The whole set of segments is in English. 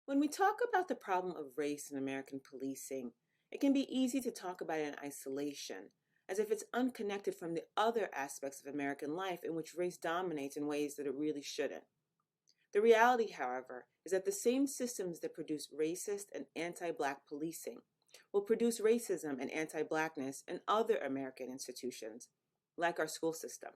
When we talk about the problem of race in American policing, it can be easy to talk about it in isolation, as if it's unconnected from the other aspects of American life in which race dominates in ways that it really shouldn't. The reality, however, is that the same systems that produce racist and anti-Black policing will produce racism and anti-Blackness in other American institutions, like our school system.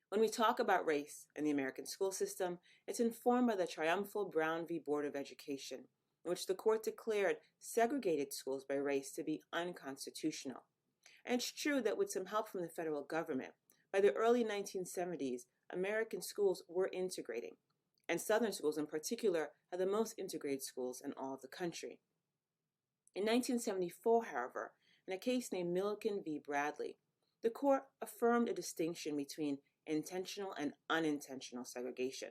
When we talk about race in the American school system, it's informed by the triumphal Brown v. Board of Education, in which the court declared segregated schools by race to be unconstitutional. And it's true that with some help from the federal government, by the early 1970s, American schools were integrating, and Southern schools in particular had the most integrated schools in all of the country. In 1974, however, in a case named Milliken v. Bradley, the court affirmed a distinction between intentional and unintentional segregation,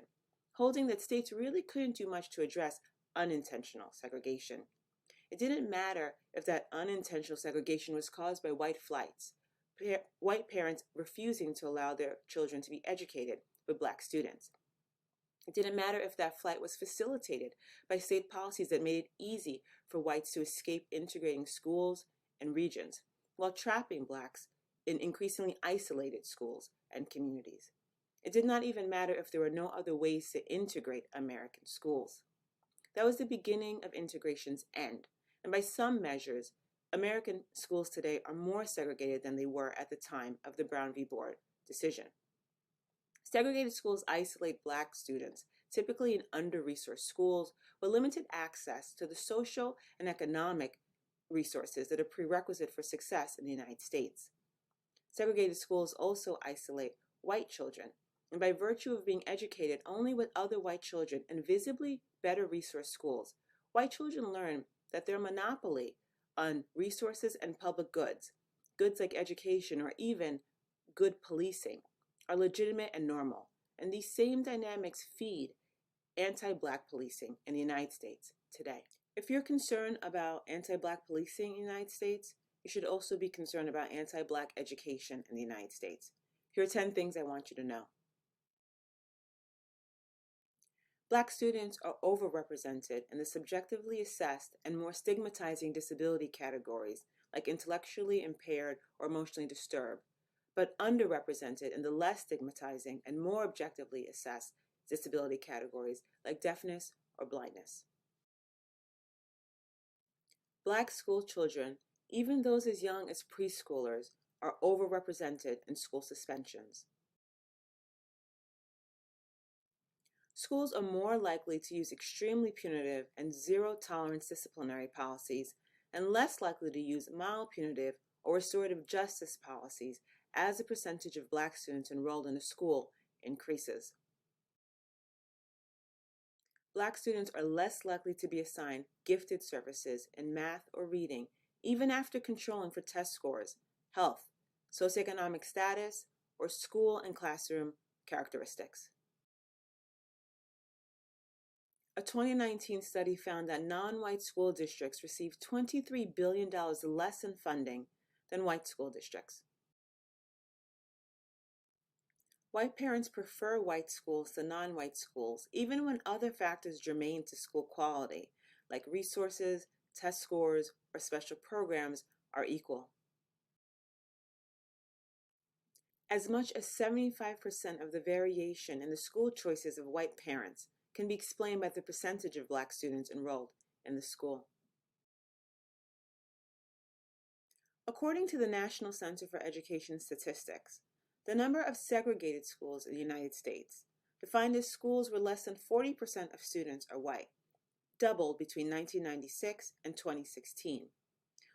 holding that states really couldn't do much to address unintentional segregation. It didn't matter if that unintentional segregation was caused by white flights, white parents refusing to allow their children to be educated with Black students. It didn't matter if that flight was facilitated by state policies that made it easy for whites to escape integrating schools and regions, while trapping Blacks in increasingly isolated schools and communities. It did not even matter if there were no other ways to integrate American schools. That was the beginning of integration's end, and by some measures, American schools today are more segregated than they were at the time of the Brown v. Board decision. Segregated schools isolate Black students, typically in under-resourced schools, with limited access to the social and economic resources that are prerequisite for success in the United States. Segregated schools also isolate white children, and by virtue of being educated only with other white children in visibly better resource schools, white children learn that their monopoly on resources and public goods, goods like education or even good policing, are legitimate and normal, and these same dynamics feed anti-Black policing in the United States today. If you're concerned about anti-Black policing in the United States, you should also be concerned about anti-Black education in the United States. Here are 10 things I want you to know. Black students are overrepresented in the subjectively assessed and more stigmatizing disability categories like intellectually impaired or emotionally disturbed, but underrepresented in the less stigmatizing and more objectively assessed disability categories like deafness or blindness. Black school children, even those as young as preschoolers, are overrepresented in school suspensions. Schools are more likely to use extremely punitive and zero-tolerance disciplinary policies and less likely to use mild punitive or restorative justice policies as the percentage of Black students enrolled in a school increases. Black students are less likely to be assigned gifted services in math or reading, even after controlling for test scores, health, socioeconomic status, or school and classroom characteristics. A 2019 study found that non-white school districts received $23 billion less in funding than white school districts. White parents prefer white schools to non-white schools, even when other factors germane to school quality, like resources, test scores, or special programs, are equal. As much as 75% of the variation in the school choices of white parents can be explained by the percentage of Black students enrolled in the school. According to the National Center for Education Statistics, the number of segregated schools in the United States, defined as schools where less than 40% of students are white, doubled between 1996 and 2016,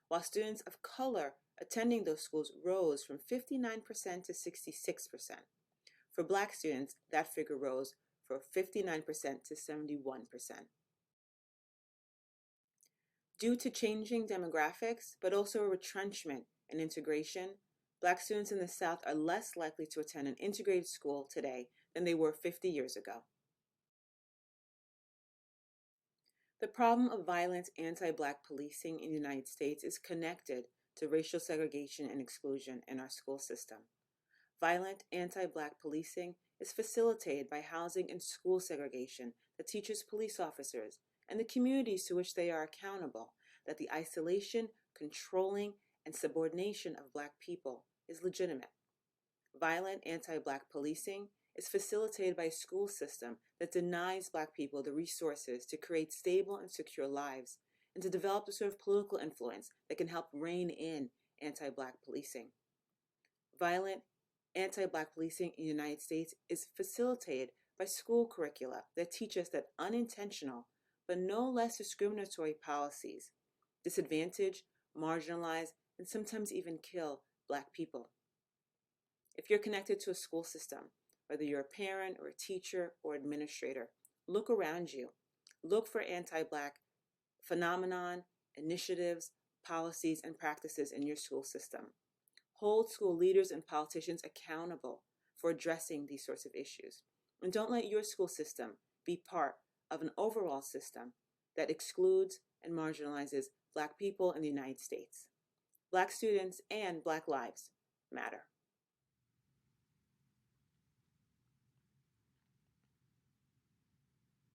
while students of color attending those schools rose from 59% to 66%. For Black students, that figure rose from 59% to 71%. Due to changing demographics, but also a retrenchment in integration, Black students in the South are less likely to attend an integrated school today than they were 50 years ago. The problem of violent anti-Black policing in the United States is connected to racial segregation and exclusion in our school system. Violent anti-Black policing is facilitated by housing and school segregation that teaches police officers and the communities to which they are accountable that the isolation, controlling, and subordination of Black people is legitimate. Violent anti-Black policing is facilitated by a school system that denies Black people the resources to create stable and secure lives and to develop the sort of political influence that can help rein in anti-Black policing. Violent anti-Black policing in the United States is facilitated by school curricula that teach us that unintentional but no less discriminatory policies disadvantage, marginalize, and sometimes even kill Black people. If you're connected to a school system, whether you're a parent or a teacher or administrator, look around you. Look for anti-Black phenomenon, initiatives, policies, and practices in your school system. Hold school leaders and politicians accountable for addressing these sorts of issues. And don't let your school system be part of an overall system that excludes and marginalizes Black people in the United States. Black students and Black lives matter.